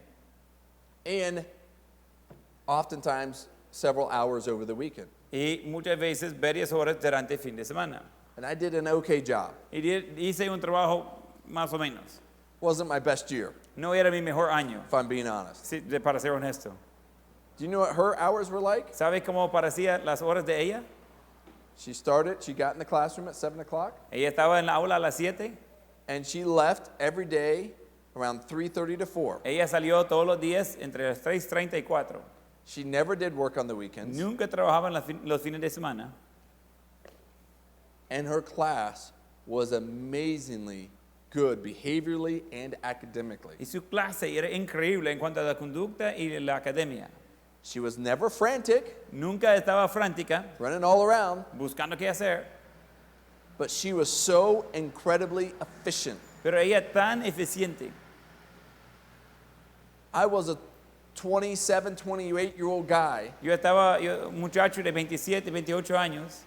and oftentimes several hours over the weekend.
y muchas veces varias horas durante el fin de semana.
And I did an okay job.
Y hice un trabajo más o menos.
Wasn't my best year,
No era mi mejor año,
if I'm being honest.
sí, para ser honesto.
Do you know what her hours were like?
¿Sabe cómo parecían las horas de ella?
She got in the classroom at 7 o'clock,
Ella estaba en la aula a las 7.
and she left every day around 3:30 to 4.
Ella salió todos los días entre las 3:30 y 4.
She never did work on the weekends,
Nunca trabajaba en los fines de semana.
and her class was amazingly good behaviorally and academically.
Y su clase era increíble en cuanto a la conducta y la academia.
She was never frantic,
Nunca estaba frantica,
running all around,
buscando qué hacer,
but she was so incredibly efficient.
pero ella tan eficiente.
I was a 27, 28-year-old guy
Un muchacho de 27, 28 años,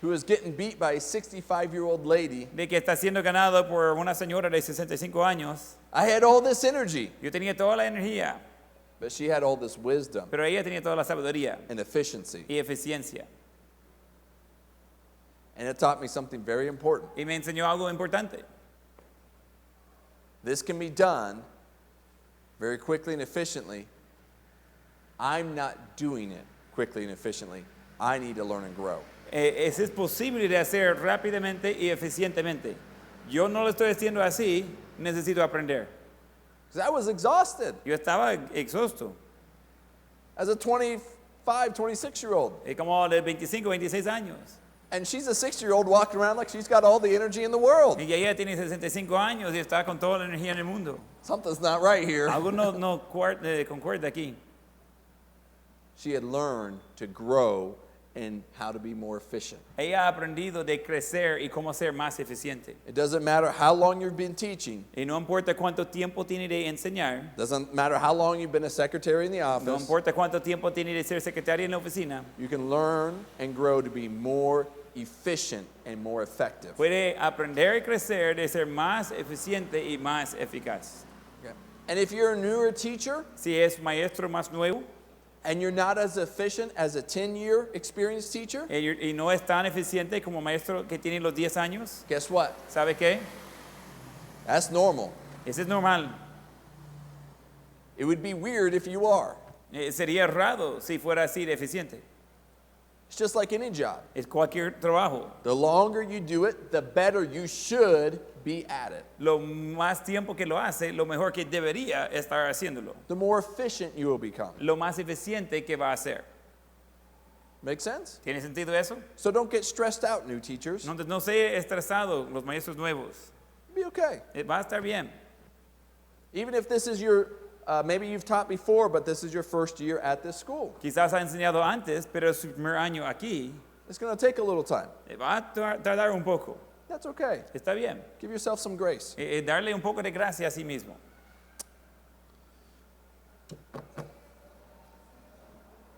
who was getting beat by a 65-year-old lady.
de que está siendo ganado por una señora de 65 años.
I had all this energy,
Yo tenía toda la energía,
but she had all this wisdom
pero ella tenía toda la sabiduría
and efficiency.
y eficiencia.
And it taught me something very important.
Y me enseñó algo importante.
This can be done very quickly and efficiently. I'm not doing it quickly and efficiently. I need to learn and grow.
Eso es posible de hacer rápidamente y eficientemente. Yo no lo estoy haciendo así, necesito aprender.
Because I was exhausted
Yo estaba exhausto.
as a 25, 26-year-old.
Como de 25, 26 años.
And she's a 6-year-old walking around like she's got all the energy in the world.
Y ella tiene 65 años y está con toda la energía en el mundo.
Something's not right here.
Algo no concuerda aquí.
She had learned to grow and how to be more efficient.
Ella ha aprendido de crecer y cómo ser más eficiente.
It doesn't matter how long you've been teaching.
Y no importa cuánto tiempo tiene de enseñar.
Doesn't matter how long you've been a secretary in the
No
office.
importa cuánto tiempo tiene de ser secretaria en la oficina.
You can learn and grow to be more efficient and more effective.
Puede aprender y crecer de ser más eficiente y más eficaz.
Okay. And if you're a newer teacher
Si es maestro más nuevo
and you're not as efficient as a 10-year experienced teacher,
y no es tan eficiente como maestro que tiene los 10 años,
guess what?
¿sabe qué?
That's normal.
Eso es normal.
It would be weird if you are.
Sería raro si fuera así de eficiente.
It's just like any job.
Es cualquier trabajo.
The longer you do it, the better you should be at it.
Lo más tiempo que lo hace, lo mejor que debería estar haciéndolo.
The more efficient you will become.
Lo más eficiente que va a ser.
Make sense?
¿Tiene sentido eso?
So don't get stressed out, new teachers.
No se estresado los maestros nuevos.
Be okay.
Va a estar bien.
Even if this is your, maybe you've taught before, but this is your first year at this school.
Quizás ha enseñado antes, pero es su primer año aquí.
It's going to take a little time.
Va a tardar un poco.
That's okay.
Está bien.
Give yourself some grace.
Darle un poco de gracia a sí mismo.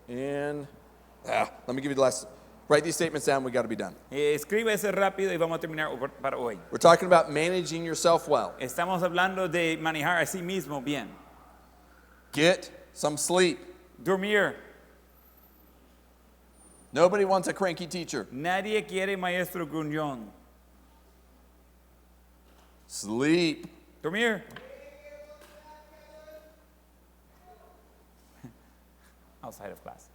And let me give you the last. Write these statements down. We got to be done.
Escribe ese rápido y vamos a terminar para hoy.
We're talking about managing yourself well.
Estamos hablando de manejar a sí mismo bien.
Get some sleep.
Dormir.
Nobody wants a cranky teacher.
Nadie quiere maestro gruñón.
Sleep.
Dormir. Outside of class.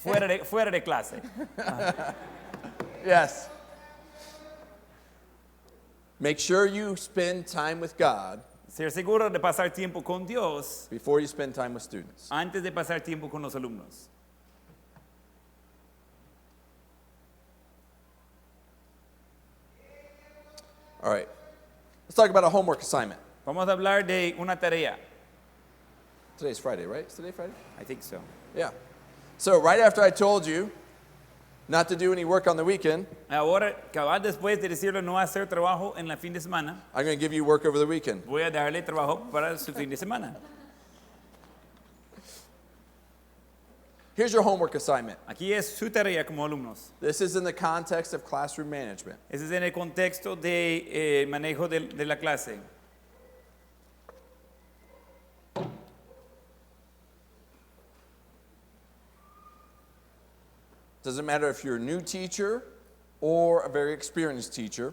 Fuera de clase.
Yes. Make sure you spend time with God
Ser seguro de pasar tiempo con Dios
before you spend time with students.
antes de pasar tiempo con los alumnos.
All right. Let's talk about a homework assignment.
Vamos a hablar de una tarea.
Today's Friday, right? Is today Friday?
I think so.
Yeah. So right after I told you not to do any work on the weekend,
Ahora, cabal después de decirle no hacer trabajo en la fin de semana,
I'm going to give you work over the weekend.
voy a darle trabajo para su fin de semana.
Here's your homework assignment.
Aquí es su tarea como alumnos.
This is in the context of classroom management.
Ese es en el contexto de manejo de la clase.
Doesn't matter if you're a new teacher or a very experienced teacher.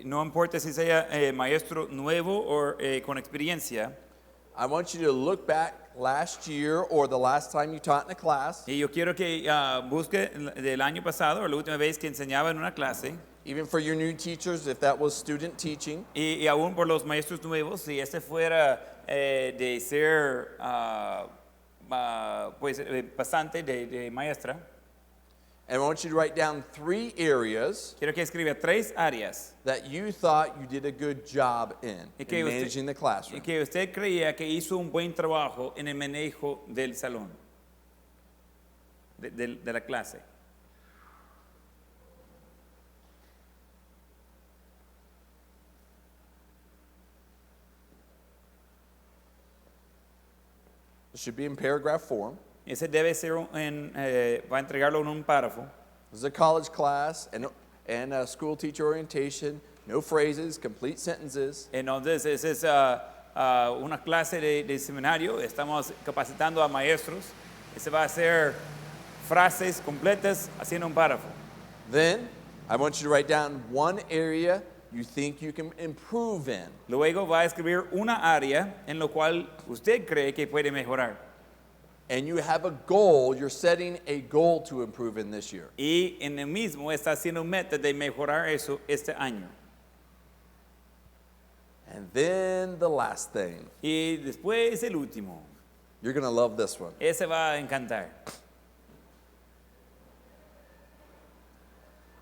No importa si sea maestro nuevo o con experiencia.
I want you to look back last year or the last time you taught in a class,
Y yo quiero que busque del año pasado o la última vez que enseñaba en una clase.
even for your new teachers, if that was student teaching.
Y aún por los maestros nuevos, si este fuera de ser pues, pasante de maestra,
And I want you to write down 3 areas
quiero que escriba 3 áreas
that you thought you did a good job in
Y que
managing the classroom.
y que usted creía que hizo un buen trabajo en el manejo del salón, de la clase.
It should be in paragraph form.
Ese debe ser, va a entregarlo en un párrafo.
This is a college class and a school teacher orientation. No phrases, complete sentences.
Entonces, esa es una clase de seminario. Estamos capacitando a maestros. Ese va a ser frases completas haciendo un párrafo.
Then, I want you to write down 1 area you think you can improve in.
Luego va a escribir una área en lo cual usted cree que puede mejorar.
And you have a goal, you're setting a goal to improve in this year.
Y en el mismo está haciendo meta de mejorar eso este año.
And then the last thing.
Y después el último.
You're going to love this one.
Ese va a encantar.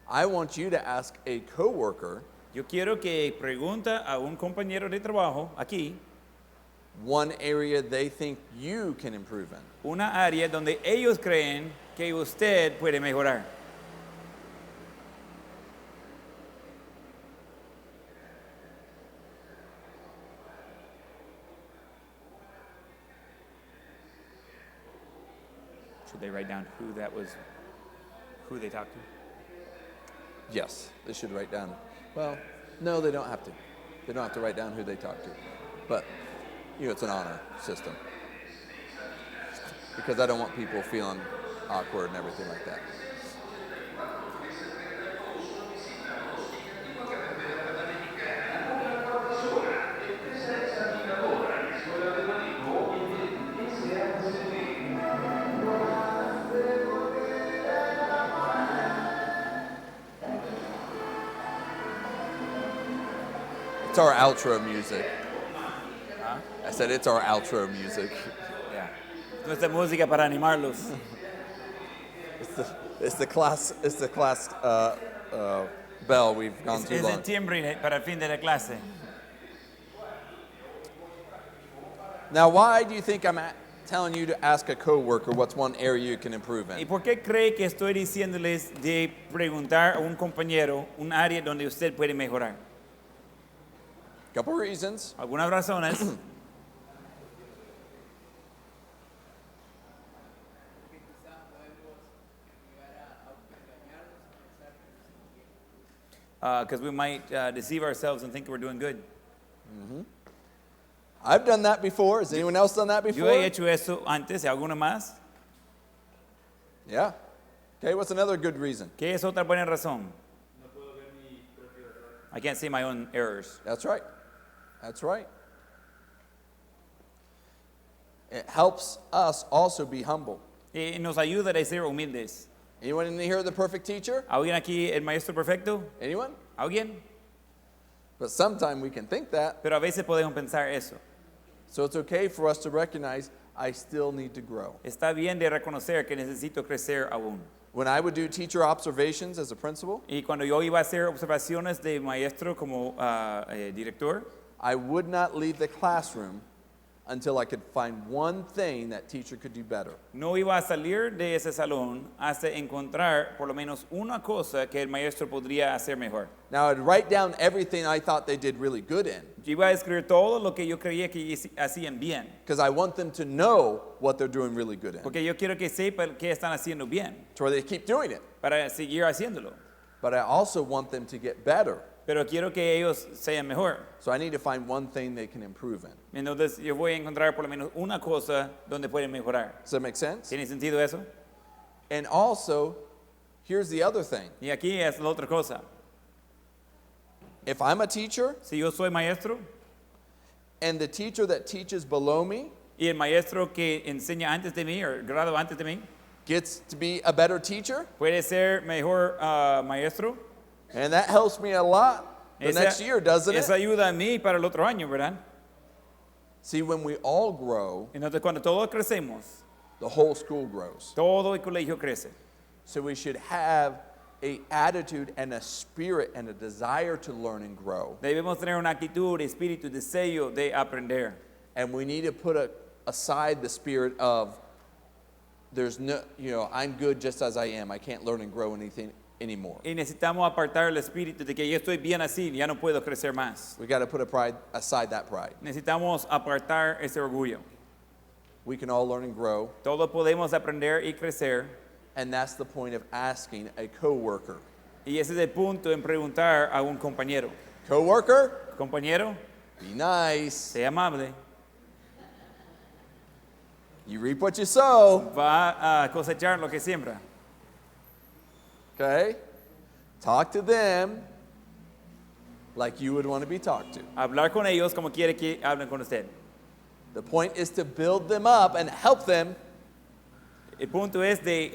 I want you to ask a coworker
Yo quiero que pregunta a un compañero de trabajo aquí
1 area they think you can improve in.
una área donde ellos creen que usted puede mejorar. Should they write down who they talked to?
Yes, they should write down. Well, no, they don't have to. They don't have to write down who they talk to. But, it's an honor system. Because I don't want people feeling awkward and everything like that. It's our outro music. I said it's our outro music.
Yeah. Nuestra música para animarlos.
It's the class bell. We've gone too
Es
long.
el timbre para el fin de la clase.
Now, why do you think I'm telling you to ask a coworker what's 1 area you can improve
¿Y
in?
por qué cree que estoy diciéndoles de preguntar a un compañero un área donde usted puede mejorar?
Couple reasons.
Algunas razones. Because we might deceive ourselves and think we're doing good.
I've done that before. Has anyone else done that
Yo
before?
he hecho eso antes, ¿y alguna más?
Yeah. Okay, what's another good reason?
¿Qué es otra buena razón? I can't see my own errors.
That's right. That's right. It helps us also be humble.
Y nos ayuda a ser humildes.
Anyone in here the perfect teacher?
¿Alguien aquí el maestro perfecto?
Anyone?
¿Alguien?
But sometimes we can think that.
Pero a veces podemos pensar eso.
So it's okay for us to recognize I still need to grow.
Está bien de reconocer que necesito crecer aún.
When I would do teacher observations as a principal,
Y cuando yo iba a hacer observaciones de maestro como director,
I would not leave the classroom until I could find one thing that teacher could do better.
no iba a salir de ese salón hasta encontrar por lo menos una cosa que el maestro podría hacer mejor.
Now, I'd write down everything I thought they did really good in,
Yo iba a escribir todo lo que yo creía que hacían bien,
because I want them to know what they're doing really good in,
porque yo quiero que sepan qué están haciendo bien
to where they keep doing it.
para seguir haciéndolo.
But I also want them to get better.
Pero quiero que ellos sean mejor.
So I need to find one thing they can improve in.
Entonces yo voy a encontrar por lo menos una cosa donde pueden mejorar.
Does that make sense?
¿Tiene sentido eso?
And also, here's the other thing.
Y aquí es la otra cosa.
If I'm a teacher
Si yo soy maestro
and the teacher that teaches below me
y el maestro que enseña antes de mí o el grado antes de mí
gets to be a better teacher,
puede ser mejor maestro,
and that helps me a lot the next year, doesn't
eso
it?
ayuda a mí para el otro año, ¿verdad?
See, when we all grow,
Entonces cuando todos crecemos,
the whole school grows.
todo el colegio crece.
So we should have a attitude and a spirit and a desire to learn and grow.
Debemos tener una actitud, espíritu, deseo de aprender.
And we need to put aside the spirit of there's no, I'm good just as I am. I can't learn and grow anything anymore.
Y necesitamos apartar el espíritu de que yo estoy bien así, ya no puedo crecer más.
We got to put aside that pride.
Necesitamos apartar ese orgullo.
We can all learn and grow,
Todos podemos aprender y crecer.
and that's the point of asking a coworker.
Y ese es el punto en preguntar a un compañero.
Coworker,
Compañero,
be nice.
sé amable.
You reap what you sow.
Va a cosechar lo que siembra.
Okay? Talk to them like you would want to be talked to.
Hablar con ellos como quiere que hablen con usted.
The point is to build them up and help them
El punto es de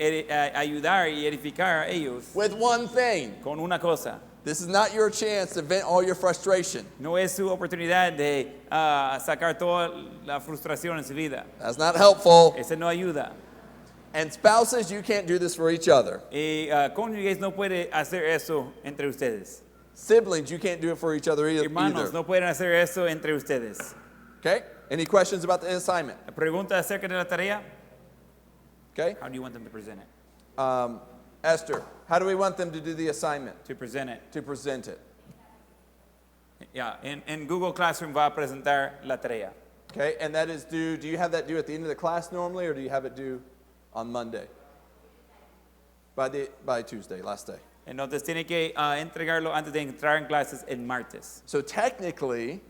ayudar y edificar a ellos
with one thing.
con una cosa.
This is not your chance to vent all your frustration.
No es su oportunidad de sacar toda la frustración en su vida.
That's not helpful.
Ese no ayuda.
And spouses, you can't do this for each other.
Y cónyuges no puede hacer eso entre ustedes.
Siblings, you can't do it for each other
Hermanos
either.
no pueden hacer eso entre ustedes.
Okay? Any questions about the assignment?
Pregunta acerca de la tarea.
Okay?
How do you want them to present it?
Esther, how do we want them to do the assignment?
To present it.
To present it.
Yeah, en Google Classroom va a presentar la tarea.
Okay? And that is due, do you have that due at the end of the class normally, or do you have it due on Monday? By Tuesday, last day.
Entonces tiene que entregarlo antes de entrar en clases el martes.
So technically,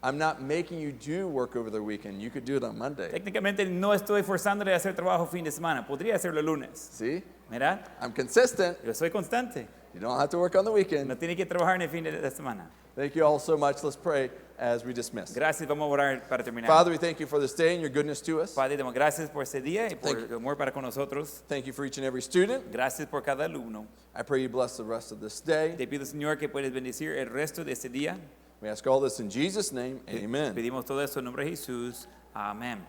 I'm not making you do work over the weekend. You could do it on Monday.
Técnicamente no estoy forzándole a hacer trabajo fin de semana. Podría hacerlo el lunes.
See?
¿Verdad?
I'm consistent.
Yo soy constante.
You don't have to work on the weekend.
No tiene que trabajar en el fin de la semana.
Thank you all so much. Let's pray as we dismiss.
Gracias, vamos a orar para terminar.
Father, we thank you for this day and your goodness to us.
Padre, damos gracias por ese día y por
Thank
el amor para con nosotros.
Thank you for each and every student.
Gracias por cada alumno.
I pray you bless the rest of this day.
Te pido, Señor, que puedes bendecir el resto de este día.
We ask all this in Jesus' name. Amen.
Pedimos todo esto en nombre de Jesús. Amén.